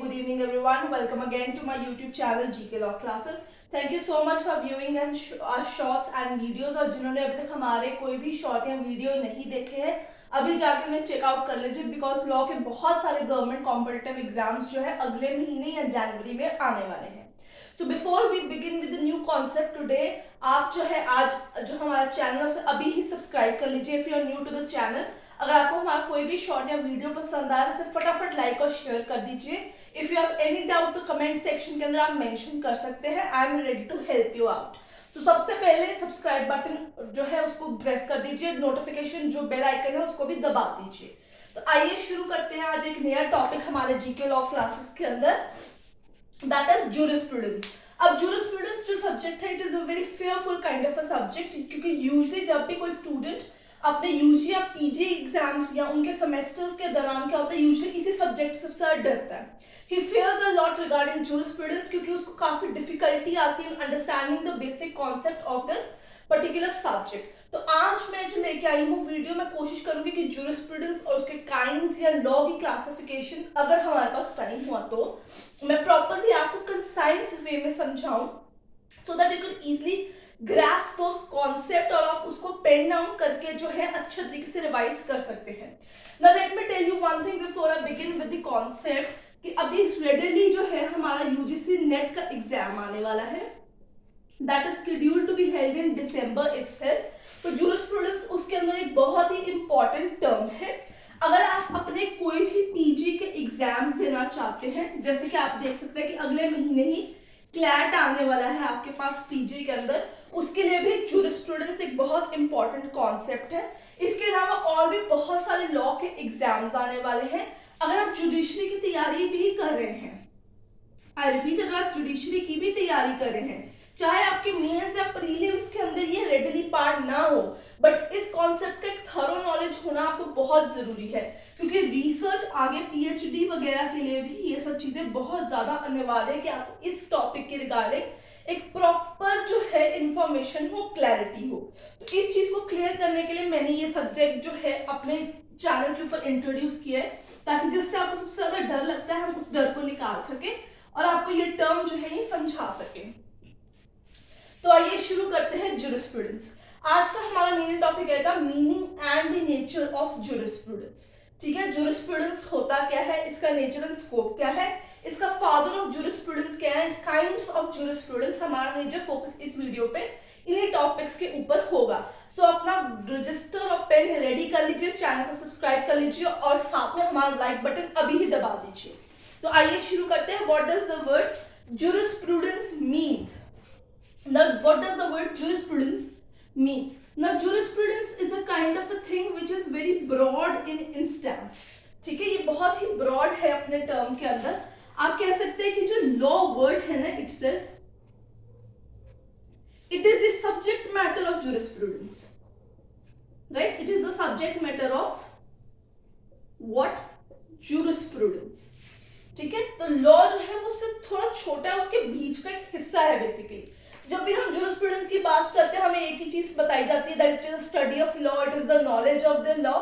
good evening everyone. Welcome again to my YouTube channel GK Law Classes. Thank you so much for viewing and our shorts and videos. और जिन्होंने अभी तक हमारे कोई भी short या वीडियो नहीं देखे हैं अभी जाके उन्हें चेकआउट कर लीजिए, बिकॉज लॉ के बहुत सारे गवर्नमेंट कॉम्पिटिटिव एग्जाम्स जो है अगले महीने या जनवरी में आने वाले हैं. So before we begin with new concept today, आप जो है आज जो हमारा चैनल है उसे अभी ही सब्सक्राइब कर लीजिए if you are new to the channel. अगर आपको हमारा कोई भी शॉर्ट या वीडियो पसंद आए तो उसे फटाफट लाइक और शेयर कर दीजिए. If you have any doubt तो कमेंट सेक्शन के अंदर आप मेंशन कर सकते हैं. I am ready to help you out. So सबसे पहले सब्सक्राइब बटन जो है उसको प्रेस कर दीजिए, नोटिफिकेशन जो बेल आइकन है उसको भी दबा दीजिए. तो आइए शुरू करते हैं आज एक नया टॉपिक हमारे जीके लॉ क्लासेस के अंदर, दैट इज जूरिस्प्रूडेंस. अब जूरिस्प्रूडेंस जो सब्जेक्ट है it is a very fearful kind of a subject, क्योंकि यूजुअली जब भी कोई स्टूडेंट अपने यूजी या पीजी एग्जाम्स या उनके सेमेस्टर्स के दौरान क्या होता है, यूजुअली इसी सब्जेक्ट से सबसे डरता है. ही fears a lot regarding jurisprudence क्योंकि उसको काफी डिफिकल्टी आती है understanding the basic concept of this particular subject. तो आज मैं जो लेके आई हूँ वीडियो में कोशिश करूंगी कि जूरिस्प्रूडेंस और उसके काइंड्स या लॉ की क्लासिफिकेशन अगर हमारे पास टाइम हुआ तो मैं प्रॉपरली आपको कंसाइज वे में समझाऊं, so that you can easily grasp those concept और आप उसको पेन डाउन करके जो है अच्छे तरीके से रिवाइज कर सकते हैं. Now let me tell you one thing before I begin with the concept कि अभी रेडिली जो है हमारा यूजीसी नेट का एग्जाम आने वाला है, that is scheduled to be held in December itself. तो जूरिस्प्रूडेंस उसके अंदर एक बहुत ही इंपॉर्टेंट टर्म है. अगर आप अपने कोई भी पीजी के एग्जाम्स देना चाहते हैं, जैसे कि आप देख सकते हैं कि अगले महीने ही क्लैट आने वाला है आपके पास पीजी के अंदर, उसके लिए भी जूरिस्प्रूडेंस एक बहुत इंपॉर्टेंट कॉन्सेप्ट है. इसके अलावा और भी बहुत सारे लॉ के एग्जाम्स आने वाले हैं. अगर आप जुडिशरी की तैयारी भी कर रहे हैं, आई रिपीट, अगर आप जुडिशरी की भी तैयारी कर रहे हैं, चाहे आपके मेंस या प्रीलिम्स के अंदर ये रेडिली पार्ट ना हो, बट इस कॉन्सेप्ट का एक थरो नॉलेज होना आपको बहुत जरूरी है, क्योंकि रिसर्च आगे पीएचडी वगैरह के लिए भी ये सब चीजें बहुत ज्यादा अनिवार्य है कि आपको इस टॉपिक के रिगार्डिंग एक प्रॉपर जो है इंफॉर्मेशन हो, क्लैरिटी हो. तो इस चीज को क्लियर करने के लिए मैंने ये सब्जेक्ट जो है अपने चैनल के ऊपर इंट्रोड्यूस किया है, ताकि जिससे आपको सबसे ज्यादा डर लगता है हम उस डर को निकाल सके और आपको ये टर्म जो है ये समझा सके. तो आइए शुरू करते हैं जूरिस्प्रूडेंस. आज का हमारा मेन टॉपिक रहेगा meaning and the nature of jurisprudence. ठीक है, जूरिस्प्रूडेंस होता क्या है, इसका नेचर एंड स्कोप क्या है, इसका फादर ऑफ जूरिस्प्रूडेंस क्या है, काइंड्स ऑफ जूरिस्प्रूडेंस. हमारा मेजर फोकस इस वीडियो पे इन्हीं टॉपिक्स के ऊपर होगा. सो अपना रजिस्टर और पेन रेडी कर लीजिए, चैनल को सब्सक्राइब कर लीजिए और साथ में हमारा लाइक बटन अभी ही दबा दीजिए. तो आइए शुरू करते हैं. What does the word jurisprudence means? Now what does the word jurisprudence means? Now jurisprudence is a kind of a thing which is very broad in instance. ठीक है, ये बहुत ही broad है अपने टर्म के अंदर. आप कह सकते हैं कि जो लॉ वर्ड है ना itself, it is the subject matter of jurisprudence, right? It is the subject matter of what? Jurisprudence. ठीक है, तो लॉ जो है वो उससे थोड़ा छोटा है, उसके बीच का एक हिस्सा है बेसिकली. जब भी हम जूरिस्प्रूडेंस की बात करते हैं हमें एक ही चीज बताई जाती है, that it is study of law, it is the knowledge of the law.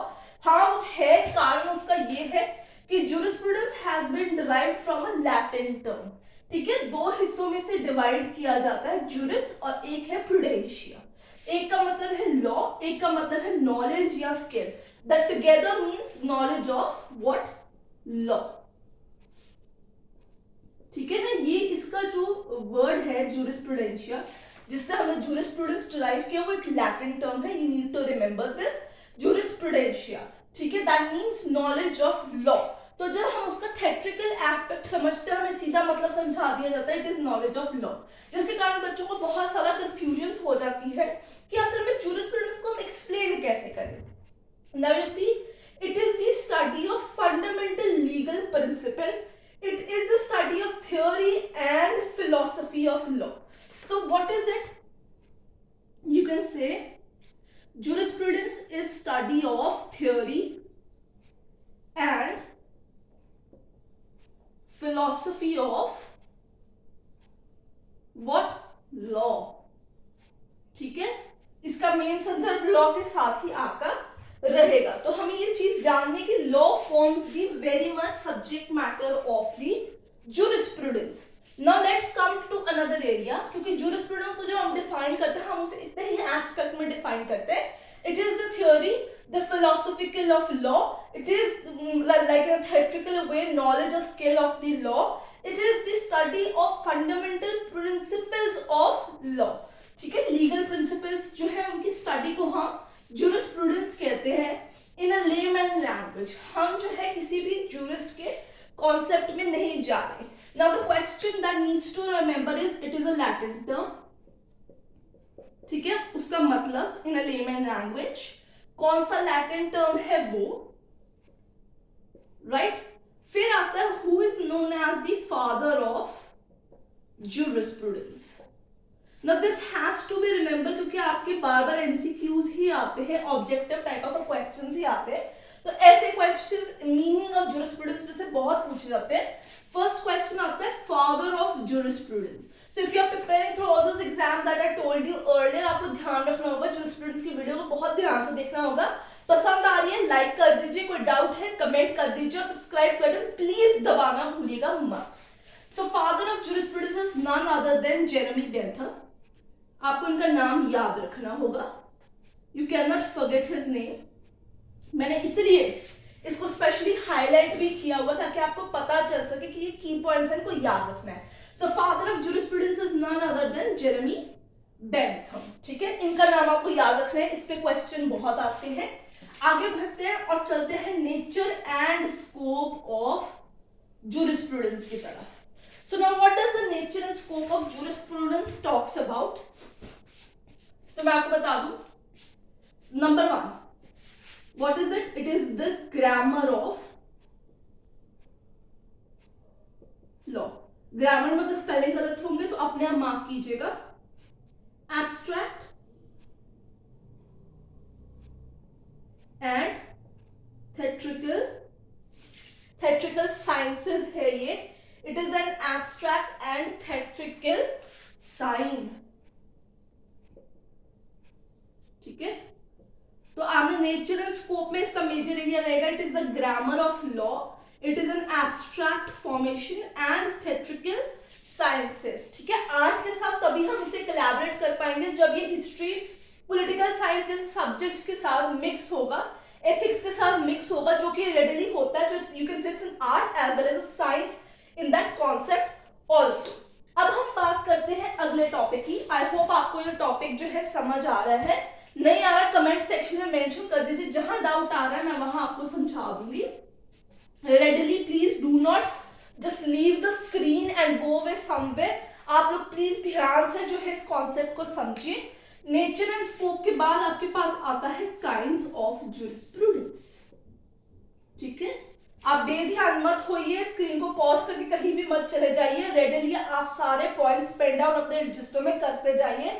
हाँ वो है, कारण उसका ये है कि jurisprudence has been derived from a Latin term. ठीक है, दो हिस्सों में से डिवाइड किया जाता है, जूरिस और एक है प्रूडेंशिया. एक का मतलब है लॉ, एक का मतलब है नॉलेज या skill. That together means knowledge of what? Law. ठीक है ना, ये इसका जो वर्ड है जूरिस्प्रूडेंशिया, जिससे हमने जूरिस्प्रूडेंस डिराइव किया, वो एक लैटिन टर्म है. You need to remember this, jurisprudentia. ठीक है, that means knowledge of law. तो जब हम उसका थेट्रिकल एस्पेक्ट समझते हैं हमें सीधा मतलब समझा दिया जाता है, it is knowledge of law, जिसके कारण बच्चों को बहुत सारा कंफ्यूजन हो जाती है कि असल में जूरिस्प्रूडेंस को हम एक्सप्लेन कैसे करें. Now you see, it is the study of fundamental legal principle. It is the study of theory and philosophy of law. So what is it? You can say jurisprudence is study of theory and philosophy of what? Law. ठीक है, इसका main संदर्भ law के साथ ही आपका रहेगा. तो हमें ये चीज जानने की law forms the very much subject matter of the jurisprudence. Now let's come to another area, क्योंकि jurisprudence को जब हम डिफाइन करते हैं हम उसे इतने ही एस्पेक्ट में डिफाइन करते हैं. It is the theory, the philosophical of law. It is like a theoretical way, knowledge or skill of the law. It is the study of fundamental principles of law. ठीक है, legal principles जो है उनकी study को हम jurisprudence कहते हैं. In a layman language, हम जो है किसी भी jurist के कॉन्सेप्ट में नहीं जा रहे. Now the question that needs to remember is it is a Latin term. ठीक है, उसका मतलब in a layman language कौन सा लैटिन टर्म है वो, राइट. फिर आता है who is known as the father of jurisprudence. Now this has to be remember क्योंकि आपके बार बार MCQs ही आते हैं, ऑब्जेक्टिव टाइप ऑफ क्वेश्चंस ही आते हैं. तो ऐसे क्वेश्चंस मीनिंग ऑफ jurisprudence में से बहुत पूछे जाते हैं. फर्स्ट क्वेश्चन आता है father of jurisprudence. So if you are preparing for all those exams that I told you earlier, आपको ध्यान रखना होगा, jurisprudence की वीडियो को बहुत ध्यान से देखना होगा. पसंद आ रही है लाइक कर दीजिए, कोई डाउट है कमेंट कर दीजिए और सब्सक्राइब बटन प्लीज दबाना भूलिएगा मत. So father of jurisprudence is none other than Jeremy Bentham. आपको इनका नाम याद रखना होगा. You cannot forget his name. मैंने इसलिए इसको स्पेशली हाईलाइट भी किया हुआ ताकि आपको पता चल सके कि ये की पॉइंट्स हैं, इनको याद रखना है. So father of jurisprudence is none other than Jeremy Bentham. ठीक है, इनका नाम आपको याद रखना है, इस पे क्वेश्चन बहुत आते हैं. आगे बढ़ते हैं और चलते हैं nature and scope of jurisprudence की तरफ. So now what does the nature and scope of jurisprudence talks about? तो मैं आपको बता दूं. Number 1, what is it? It is the grammar of law. Grammar में अगर स्पेलिंग गलत होंगे तो अपने आप मार्क कीजिएगा. एब्स्ट्रैक्ट एंड theatrical साइंसेस है ये. It is an abstract and theatrical science. ठीक है, तो आगे नेचर एंड स्कोप में इसका मेजर एरिया रहेगा. It is the grammar of law, it is an abstract formation and theatrical sciences. ठीक है, आर्ट के साथ तभी हम इसे कोलैबोरेट कर पाएंगे जब ये हिस्ट्री, पॉलिटिकल साइंस जैसे सब्जेक्ट्स के साथ मिक्स होगा, एथिक्स के साथ मिक्स होगा, जो कि रेडिली होता है. So you can say it's an art as well as a science in that concept also. अब हम बात करते हैं अगले टॉपिक की. आई होप आपको ये टॉपिक जो है समझ आ रहा है. नहीं आ रहा कमेंट सेक्शन में मेंशन कर दीजिए, जहां डाउट आ रहा है मैं वहां आपको समझा दूंगी. Readily please do not just leave the screen and go away somewhere. आप लोग प्लीज ध्यान से जो है इस कॉन्सेप्ट को समझिए. नेचर एंड स्कोप के बाद आपके पास आता है काइंड्स ऑफ jurisprudence. ठीक है, आप बेध्यान मत होइए, स्क्रीन को पॉज करके कहीं भी मत चले जाइए. रेडिली आप सारे पॉइंट्स पेन डाउन अपने रजिस्टर में करते जाइए,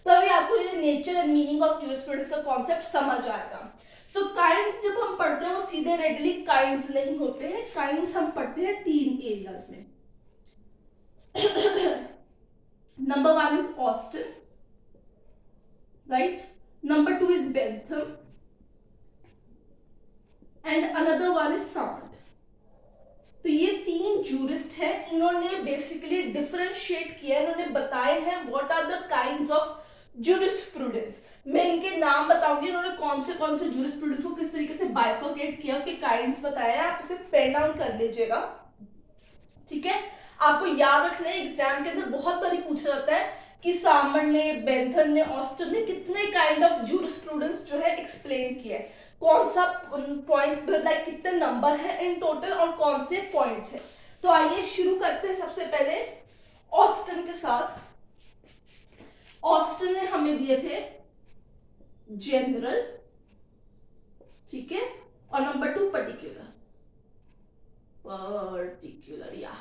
तभी आपको ये nature and meaning of jurisprudence का कॉन्सेप्ट समझ आएगा. सो काइंड्स जब हम पढ़ते हैं वो सीधे रेडिली काइंड्स नहीं होते हैं. काइंड्स हम पढ़ते हैं 3 एरियाज में. Number 1 is Austin, right. Number 2 is Bentham and another one is सांड. तो ये 3 जूरिस्ट हैं. इन्होंने बेसिकली डिफरेंशिएट किया, इन्होंने बताए हैं what are the kinds of jurisprudence. मैं इनके नाम बताऊंगी, इन्होंने कौन से jurisprudence को किस तरीके से बाइफर्केट किया, उसके काइंड्स बताए. आप उसे पेन डाउन कर लीजिएगा. ठीक है, आपको याद रखना है एग्जाम के अंदर बहुत बार पूछा जाता है कि सामर ने, बेंथम ने, ऑस्टिन ने कितने काइंड ऑफ jurisprudence जो है एक्सप्लेन किया है, कौन सा पॉइंट लाइक कितने नंबर है इन टोटल और कौन से पॉइंट्स है. तो आइए शुरू करते हैं सबसे पहले ऑस्टिन के साथ. ऑस्टिन ने हमें दिए थे जनरल, ठीक है, और नंबर 2 पर्टिकुलर. या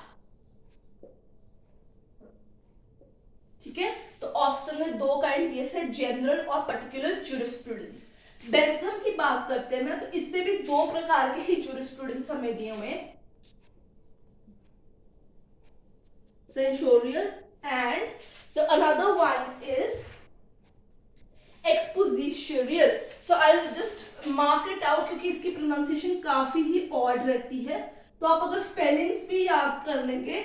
ठीक है, तो ऑस्टिन ने 2 काइंड दिए थे, जनरल और पर्टिकुलर jurisprudence. बेंथम की बात करते हैं ना, तो इससे भी 2 प्रकार के ही jurisprudence हमें दिए हुए हैं, sensorial and the another one is expositorial. So I'll just mark it out क्योंकि इसकी प्रोनाउंसिएशन काफी ही ऑड रहती है. तो आप अगर स्पेलिंग्स भी याद कर लेंगे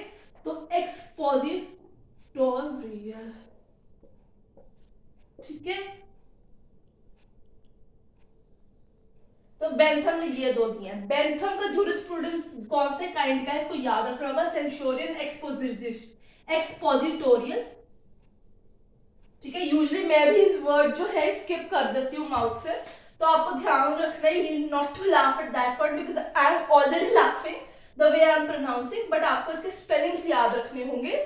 तो एक्सपोजिटोरियल, ठीक है। तो बेंथम ने ये दो दिए हैं। बेंथम का जूरिस्प्रूडेंस कौन से काइंड का है, इसको याद रखना होगा, सेंसोरियन एक्सपोजिटोरियल, ठीक है। यूजुअली मैं भी इस वर्ड जो है स्किप कर देती हूँ माउथ से, तो आपको ध्यान रखना है, you need not to laugh at that word because I am already laughing the way I am pronouncing, but आपको इसके स्पेलिंग्स याद रखने होंगे।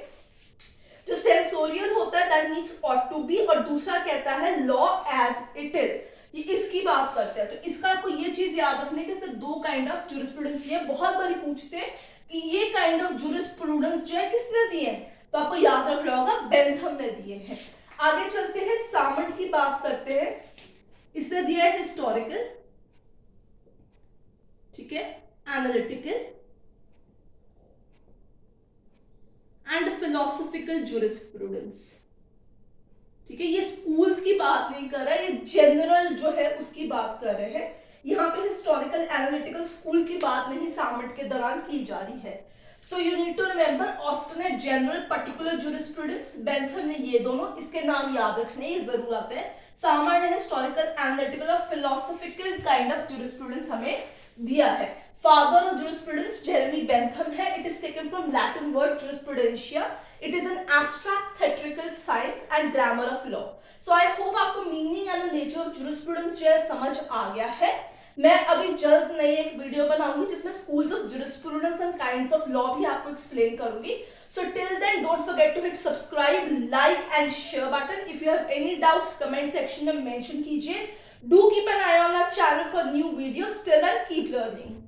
जो सेंसोरियल होता है that means ought to be, और दूसरा कहता है लॉ एज इट इज, ये इसकी बात करते हैं। तो इसका आपको ये चीज याद रखनी है कि इससे दो काइंड ऑफ जूरिस्प्रूडेंस दिए। बहुत बारी पूछते हैं कि ये काइंड ऑफ जूरिस्प्रूडेंस जो है किसने दिए हैं, तो आपको याद रखना होगा बेंथम ने दिए हैं। आगे चलते हैं, सामंट की बात करते हैं। इसने दिया है हिस्टोरिकल, ठीक है, एनालिटिकल एंड फिलोसॉफिकल जूरिस्प्रूडेंस, ठीक है। ये स्कूल्स की बात नहीं कर रहा है, ये जनरल जो है उसकी बात कर रहे हैं। यहाँ पे हिस्टोरिकल एनालिटिकल स्कूल की बात नहीं सामंट के दौरान की जा रही है। So you need to remember, Austin है जनरल पर्टिकुलर जूरिस्प्रूडेंस, बेंथम ने ये दोनों, इसके नाम याद रखने ये जरूर आते हैं। सामंट ने हिस्टोरिकल एनालिटिकल और फिलोसॉफिकल काइंड ऑफ जूरिस्प्रूडेंस हमें दिया है। Father of jurisprudence Jeremy Bentham है। It is taken from Latin word jurisprudentia. It is an abstract theatrical science and grammar of law. So I hope आपको meaning and nature of jurisprudence जो है समझ आ गया है। मैं अभी जल्द नई एक वीडियो बनाऊंगी जिसमें schools of jurisprudence and kinds of law भी आपको एक्सप्लेन करूंगी। So till then don't forget to hit subscribe, like and share button. If you have any doubts comment section में मेंशन कीजिए। Do keep an eye on our channel for new videos. Till then keep learning.